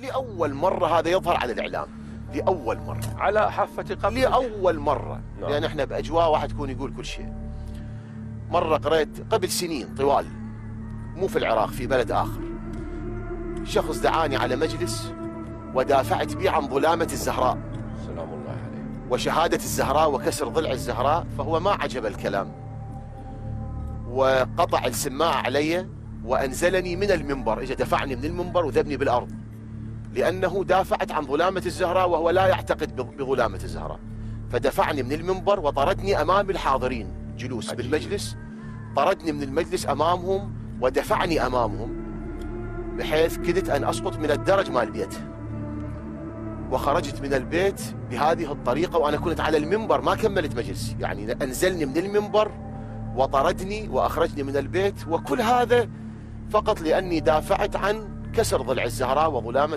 لأول مرة هذا يظهر على الإعلام، لأول مرة على حافة قبل، لأول مرة. نعم. لأن احنا بأجواء واحد يكون يقول كل شيء. مرة قريت قبل سنين طوال، مو في العراق، في بلد آخر، شخص دعاني على مجلس ودافعت به عن ظلامة الزهراء، سلام الله عليه، وشهادة الزهراء وكسر ضلع الزهراء، فهو ما عجب الكلام وقطع السماعة علي وأنزلني من المنبر، إجا دفعني من المنبر وذبني بالأرض، لأنه دافعت عن ظلامة الزهراء وهو لا يعتقد بظلامة الزهراء، فدفعني من المنبر وطردني أمام الحاضرين جلوس بالمجلس، طردني من المجلس أمامهم ودفعني أمامهم، بحيث كدت أن أسقط من الدرج مال البيت، وخرجت من البيت بهذه الطريقة وأنا كنت على المنبر ما كملت مجلس، يعني أنزلني من المنبر وطردني وأخرجني من البيت، وكل هذا فقط لأني دافعت عن كسر ضلع الزهراء وظلامة